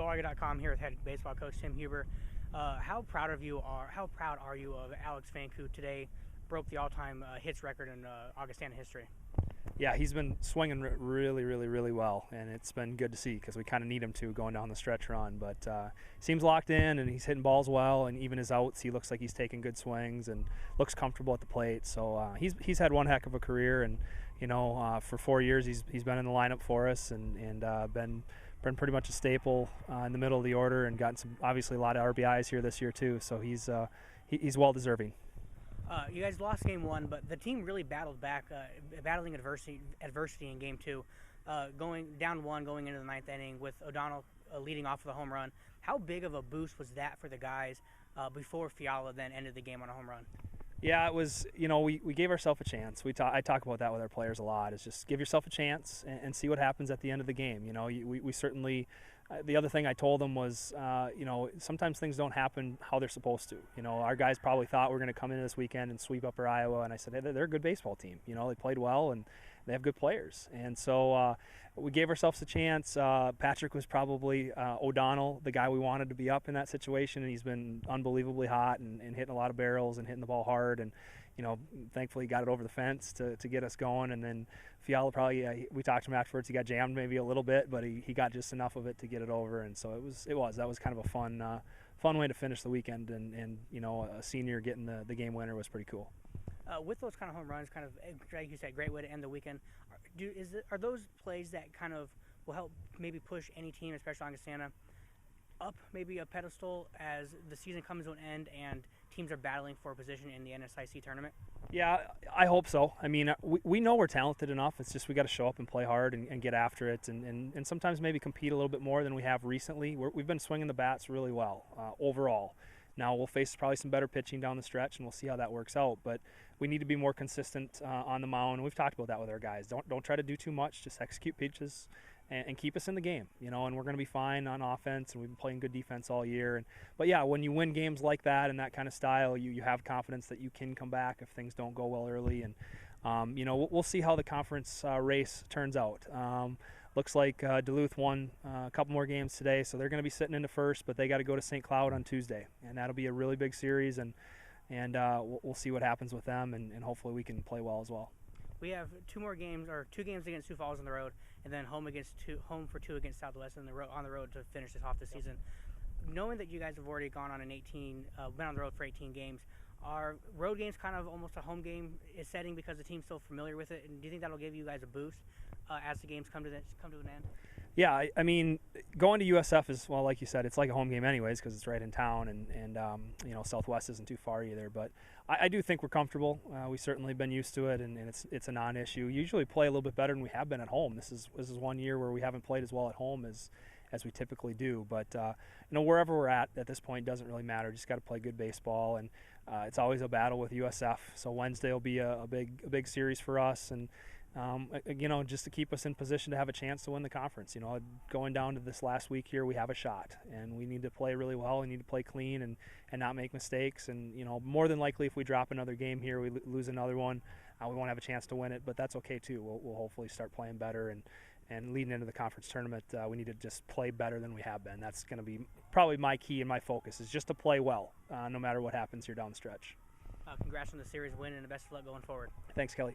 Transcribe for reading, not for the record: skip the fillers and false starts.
GoArga.com here with head baseball coach Tim Huber. How proud are you of Alex Fink, who today broke the all-time hits record in Augustana history? Yeah, he's been swinging really well, and it's been good to see because we kind of need him to going down the stretch run. But seems locked in, and he's hitting balls well, and even his outs, he looks like he's taking good swings and looks comfortable at the plate. So he's had one heck of a career, and for 4 years he's been in the lineup for us and been pretty much a staple in the middle of the order, and gotten obviously a lot of RBIs here this year too. So he's well deserving. You guys lost game one, but the team really battled back, battling adversity in game two, going down one going into the ninth inning with O'Donnell leading off with a home run. How big of a boost was that for the guys before Fiala then ended the game on a home run? Yeah, it was, we gave ourselves a chance. I talk about that with our players a lot, is just give yourself a chance and see what happens at the end of the game. We certainly, the other thing I told them was, sometimes things don't happen how they're supposed to. Our guys probably thought we're going to come in this weekend and sweep up Iowa, and I said, hey, they're a good baseball team. They played well, and they have good players. And so we gave ourselves a chance. Patrick was probably O'Donnell, the guy we wanted to be up in that situation, and he's been unbelievably hot and hitting a lot of barrels and hitting the ball hard. And thankfully he got it over the fence to get us going. And then Fiala probably, we talked to him afterwards, he got jammed maybe a little bit, but he got just enough of it to get it over. And so that was kind of a fun way to finish the weekend. And a senior getting the game winner was pretty cool. With those kind of home runs, kind of like you said, great way to end the weekend. Are those plays that kind of will help maybe push any team, especially Augustana, up maybe a pedestal as the season comes to an end and teams are battling for a position in the NSIC tournament? Yeah, I hope so. I mean, we know we're talented enough. It's just we got to show up and play hard and get after it, and sometimes maybe compete a little bit more than we have recently. We've been swinging the bats really well overall. Now we'll face probably some better pitching down the stretch, and we'll see how that works out. But we need to be more consistent on the mound. We've talked about that with our guys. Don't try to do too much. Just execute pitches and keep us in the game. And we're going to be fine on offense, and we've been playing good defense all year. But yeah, when you win games like that and that kind of style, you have confidence that you can come back if things don't go well early. And we'll see how the conference race turns out. Looks like Duluth won a couple more games today, so they're going to be sitting into first, but they got to go to St. Cloud on Tuesday, and that'll be a really big series, and we'll see what happens with them, and hopefully we can play well as well. We have two games against Sioux Falls on the road, and then home for two against Southwest on the road to finish this off the season. Knowing that you guys have already gone on been on the road for 18 games, are road games kind of almost a home game setting because the team's so familiar with it? And do you think that'll give you guys a boost as the games come to an end? Yeah, I mean, going to USF is, well, like you said, it's like a home game anyways because it's right in town, and Southwest isn't too far either. But I do think we're comfortable. We've certainly been used to it, and it's a non-issue. We usually play a little bit better than we have been at home. This is 1 year where we haven't played as well at home as we typically do. But wherever we're at this point doesn't really matter. Just got to play good baseball, and it's always a battle with USF. So Wednesday will be a big series for us, and just to keep us in position to have a chance to win the conference. Going down to this last week here, we have a shot, and we need to play really well. We need to play clean and not make mistakes. And more than likely, if we drop another game here, we lose another one, we won't have a chance to win it. But that's okay too. We'll hopefully start playing better, and leading into the conference tournament, we need to just play better than we have been. That's going to be probably my key and my focus, is just to play well, no matter what happens here down the stretch. Congrats on the series win, and the best of luck going forward. Thanks, Kelly.